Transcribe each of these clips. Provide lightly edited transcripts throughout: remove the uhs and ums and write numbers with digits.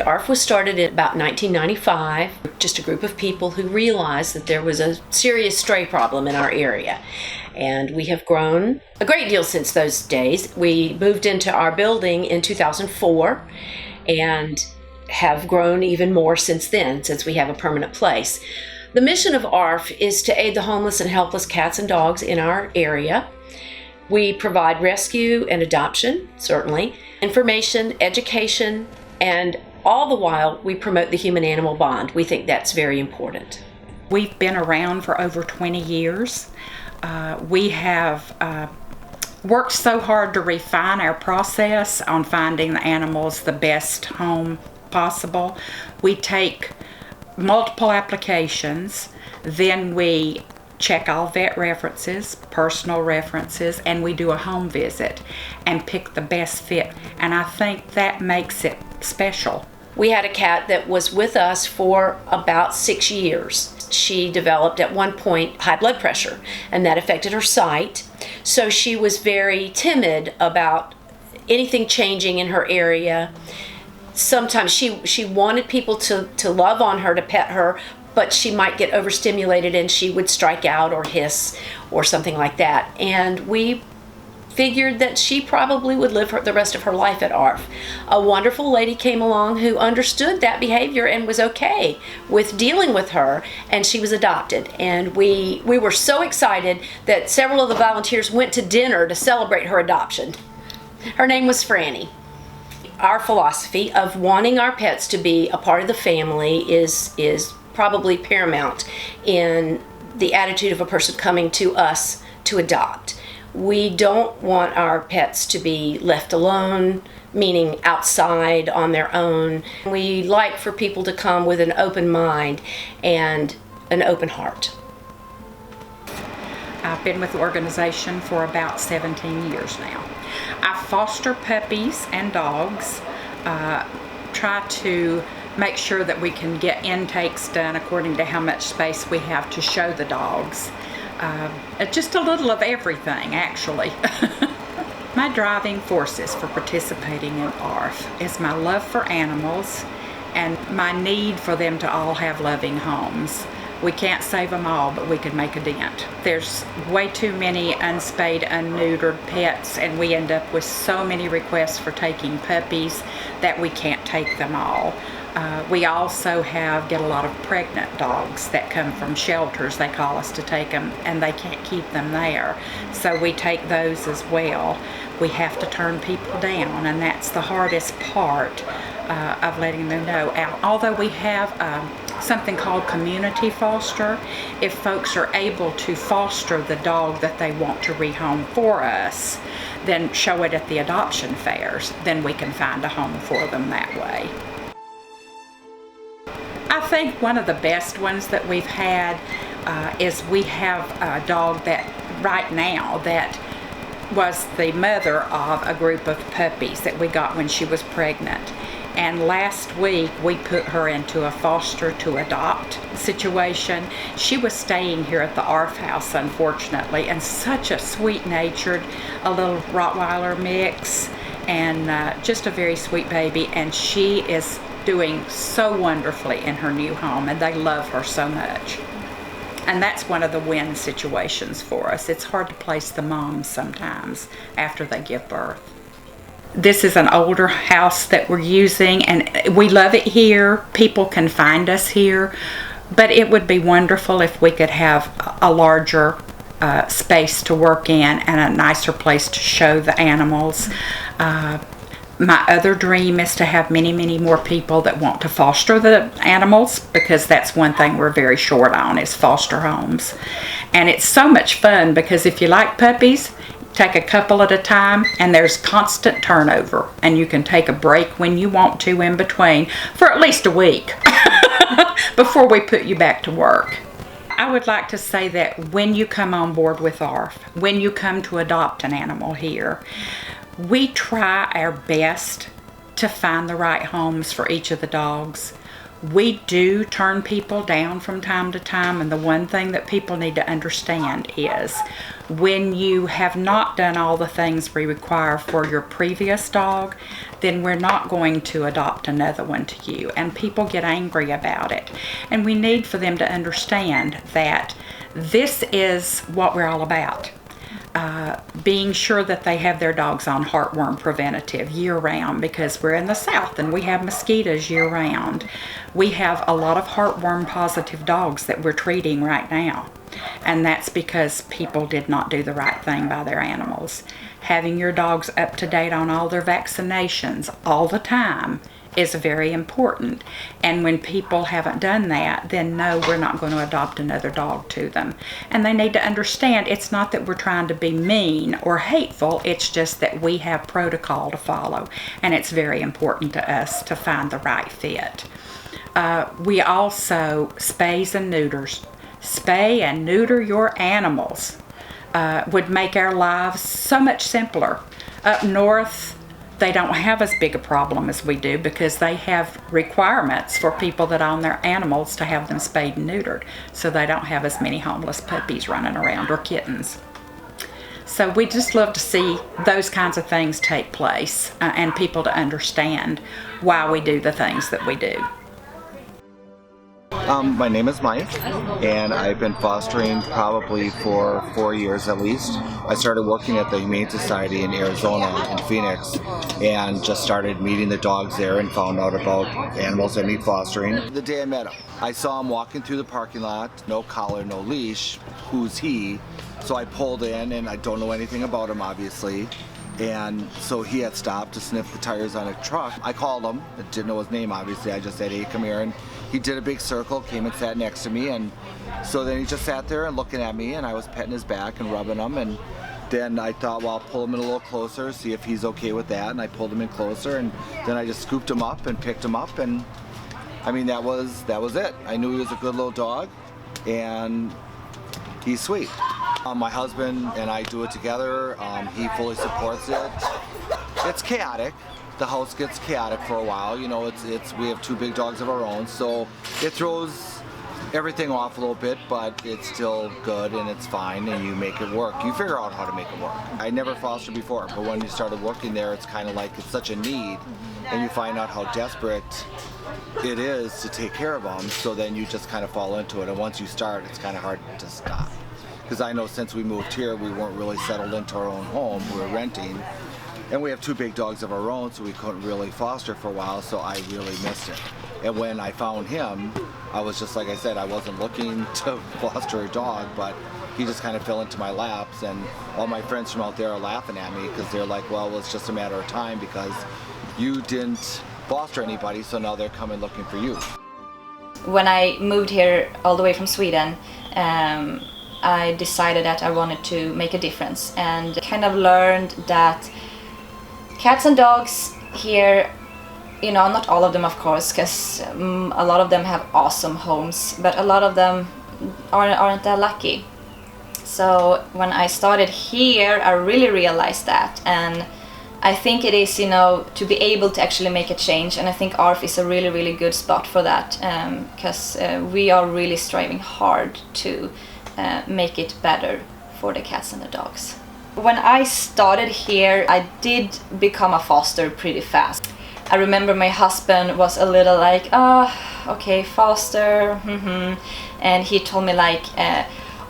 AARF was started in about 1995, just a group of people who realized that there was a serious stray problem in our area. And we have grown a great deal since those days. We moved into our building in 2004 and have grown even more since then, since we have a permanent place. The mission of AARF is to aid the homeless and helpless cats and dogs in our area. We provide rescue and adoption, certainly, information, education, and all the while we promote the human-animal bond. We think that's very important. We've been around for over 20 years. We have worked so hard to refine our process on finding the animals the best home possible. We take multiple applications, then we check all vet references, personal references, and we do a home visit and pick the best fit. And I think that makes it special. We had a cat that was with us for about 6 years. She developed at one point high blood pressure, and that affected her sight. So she was very timid about anything changing in her area. Sometimes she wanted people to love on her, to pet her, but she might get overstimulated and she would strike out or hiss or something like that. And we figured that she probably would live the rest of her life at AARF. A wonderful lady came along who understood that behavior and was okay with dealing with her, and she was adopted. And we were so excited that several of the volunteers went to dinner to celebrate her adoption. Her name was Franny. Our philosophy of wanting our pets to be a part of the family is probably paramount in the attitude of a person coming to us to adopt. We don't want our pets to be left alone, meaning outside on their own. We like for people to come with an open mind and an open heart. I've been with the organization for about 17 years now. I foster puppies and dogs, try to make sure that we can get intakes done according to how much space we have to show the dogs. Just a little of everything, actually. My driving forces for participating in AARF is my love for animals and my need for them to all have loving homes. We can't save them all, but we can make a dent. There's way too many unspayed, unneutered pets, and we end up with so many requests for taking puppies that we can't take them all. We also get a lot of pregnant dogs that come from shelters. They call us to take them, and they can't keep them there. So we take those as well. We have to turn people down, and that's the hardest part of letting them know. Although we have something called community foster, if folks are able to foster the dog that they want to rehome for us, then show it at the adoption fairs, then we can find a home for them that way. I think one of the best ones that we've had is we have a dog that right now that was the mother of a group of puppies that we got when she was pregnant. And last week we put her into a foster to adopt situation. She was staying here at the AARF house, unfortunately, and such a sweet-natured, a little Rottweiler mix, and just a very sweet baby. And she is doing so wonderfully in her new home, and they love her so much. And that's one of the win situations for us. It's hard to place the moms sometimes after they give birth. This is an older house that we're using, and we love it here. People can find us here, but it would be wonderful if we could have a larger space to work in and a nicer place to show the animals. My other dream is to have many, many more people that want to foster the animals, because that's one thing we're very short on, is foster homes. And it's so much fun because if you like puppies, take a couple at a time, and there's constant turnover, and you can take a break when you want to in between for at least a week before we put you back to work. I would like to say that when you come on board with AARF, when you come to adopt an animal here, we try our best to find the right homes for each of the dogs. We do turn people down from time to time, and the one thing that people need to understand is when you have not done all the things we require for your previous dog, then we're not going to adopt another one to you, and people get angry about it. And we need for them to understand that this is what we're all about. Being sure that they have their dogs on heartworm preventative year-round, because we're in the South and we have mosquitoes year-round. We have a lot of heartworm positive dogs that we're treating right now, and that's because people did not do the right thing by their animals. Having your dogs up to date on all their vaccinations all the time is very important, and when people haven't done that, then no, we're not going to adopt another dog to them. And they need to understand it's not that we're trying to be mean or hateful, it's just that we have protocol to follow, and it's very important to us to find the right fit. We also spays and neuters. Spay and neuter your animals would make our lives so much simpler. Up north, they don't have as big a problem as we do, because they have requirements for people that own their animals to have them spayed and neutered, so they don't have as many homeless puppies running around, or kittens. So we just love to see those kinds of things take place, and people to understand why we do the things that we do. My name is Mike, and I've been fostering probably for 4 years at least. I started working at the Humane Society in Arizona, in Phoenix, and just started meeting the dogs there and found out about animals that need fostering. The day I met him, I saw him walking through the parking lot, no collar, no leash. Who's he? So I pulled in, and I don't know anything about him, obviously. And so he had stopped to sniff the tires on a truck. I called him, I didn't know his name obviously, I just said, hey, come here, and he did a big circle, came and sat next to me, and so then he just sat there and looking at me, and I was petting his back and rubbing him, and then I thought, well, I'll pull him in a little closer, see if he's okay with that, and I pulled him in closer, and then I just scooped him up and picked him up, and I mean, that was it. I knew he was a good little dog, and he's sweet. My husband and I do it together. He fully supports it. It's chaotic. The house gets chaotic for a while. You know, we have two big dogs of our own, so it throws everything off a little bit, but it's still good and it's fine, and you make it work. You figure out how to make it work. I never fostered before, but when you started working there, it's kind of like it's such a need, and you find out how desperate it is to take care of them, so then you just kind of fall into it, and once you start, it's kind of hard to stop. Because I know since we moved here, we weren't really settled into our own home. We were renting, and we have two big dogs of our own, so we couldn't really foster for a while, so I really missed it. And when I found him, I was just, like I said, I wasn't looking to foster a dog, but he just kind of fell into my laps, and all my friends from out there are laughing at me because they're like, well, it's just a matter of time because you didn't foster anybody, so now they're coming looking for you. When I moved here all the way from Sweden, I decided that I wanted to make a difference, and kind of learned that cats and dogs here, you know, not all of them of course, because a lot of them have awesome homes, but a lot of them aren't that lucky. So when I started here, I really realized that, and I think it is, you know, to be able to actually make a change, and I think AARF is a really, really good spot for that, because we are really striving hard to make it better for the cats and the dogs. When I started here, I did become a foster pretty fast. I remember my husband was a little like, oh, okay, foster, and he told me like,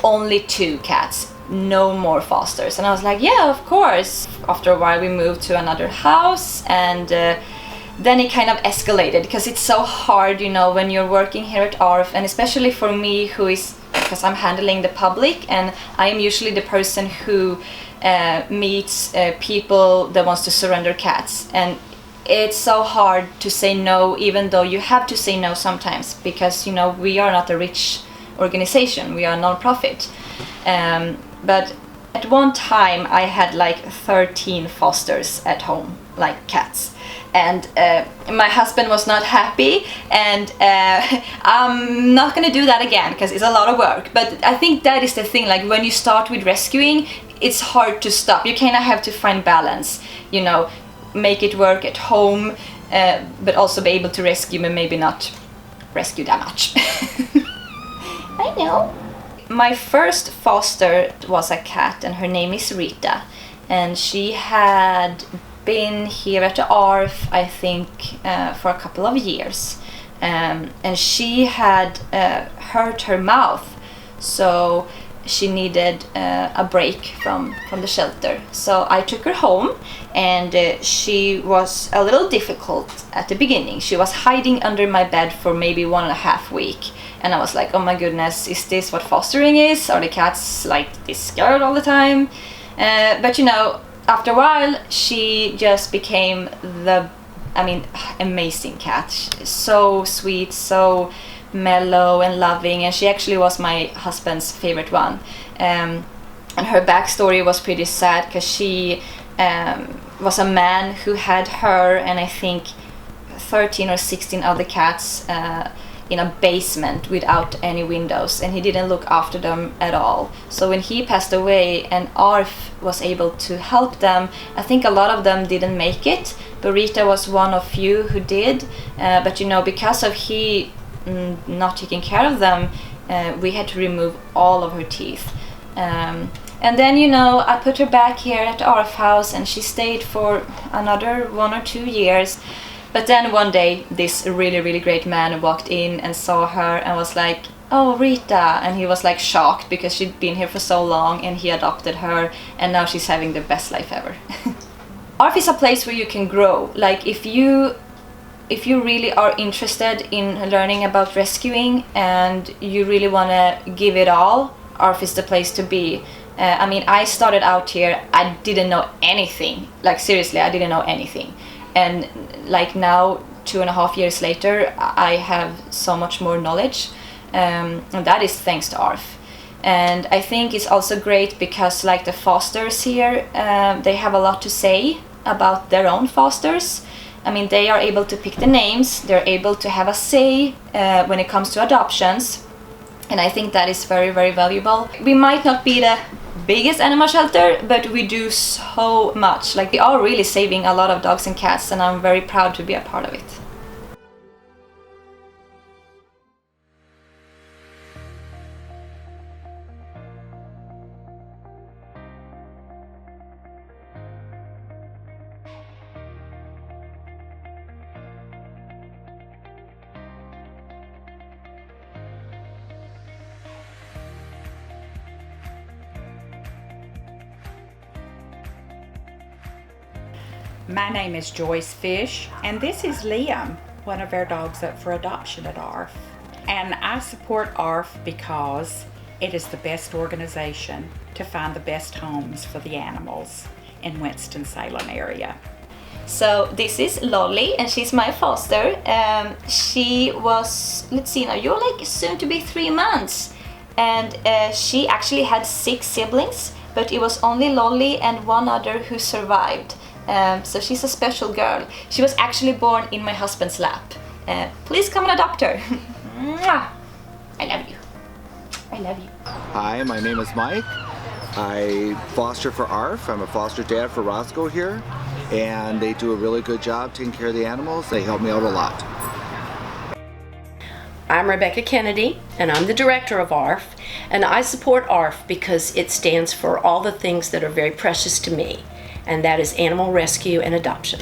only 2 cats, no more fosters. And I was like, yeah, of course. After a while we moved to another house, and then it kind of escalated, because it's so hard, you know, when you're working here at AARF, and especially for me, who is, because I'm handling the public, and I am usually the person who meets people that wants to surrender cats, and it's so hard to say no, even though you have to say no sometimes, because, you know, we are not a rich organization, we are a non-profit. But at one time I had like 13 fosters at home, like cats, and my husband was not happy, and I'm not gonna do that again because it's a lot of work. But I think that is the thing, like when you start with rescuing, it's hard to stop. You kind of have to find balance, you know, make it work at home, but also be able to rescue, but maybe not rescue that much. I know. My first foster was a cat, and her name is Rita, and she had been here at the AARF, I think, for a couple of years, and she had hurt her mouth, so she needed a break from the shelter. So I took her home, and she was a little difficult at the beginning. She was hiding under my bed for maybe 1.5 weeks, and I was like, oh my goodness, is this what fostering is? Are the cats like this scared all the time? But you know, after a while she just became amazing cat. So sweet, so mellow and loving, and she actually was my husband's favorite one. And her backstory was pretty sad, because she was a man who had her and I think 13 or 16 other cats in a basement without any windows, and he didn't look after them at all. So when he passed away and AARF was able to help them, I think a lot of them didn't make it, but Rita was one of few who did. But you know, because of he not taking care of them, we had to remove all of her teeth. And then, you know, I put her back here at AARF house, and she stayed for another 1 or 2 years. But then one day this really great man walked in and saw her and was like, oh, Rita, and he was like shocked because she'd been here for so long, and he adopted her, and now she's having the best life ever. AARF is a place where you can grow. Like if you really are interested in learning about rescuing and you really want to give it all, AARF is the place to be. I mean, I started out here, I didn't know anything. Like seriously, I didn't know anything. And like now, 2.5 years later, I have so much more knowledge. And that is thanks to AARF. And I think it's also great because like the fosters here, they have a lot to say about their own fosters. I mean, they are able to pick the names, they're able to have a say when it comes to adoptions. And I think that is very valuable. We might not be the biggest animal shelter, but we do so much. Like we are really saving a lot of dogs and cats, and I'm very proud to be a part of it. My name is Joyce Fish, and this is Liam, one of our dogs up for adoption at AARF. And I support AARF because it is the best organization to find the best homes for the animals in Winston-Salem area. So this is Lolly, and she's my foster. She was, let's see now, you're like soon to be 3 months. And she actually had 6 siblings, but it was only Lolly and one other who survived. So she's a special girl. She was actually born in my husband's lap. Please come and adopt her. I love you. I love you. Hi, my name is Mike. I foster for AARF. I'm a foster dad for Roscoe here, and they do a really good job taking care of the animals. They help me out a lot. I'm Rebecca Kennedy, and I'm the director of AARF, and I support AARF because it stands for all the things that are very precious to me, and that is animal rescue and adoption.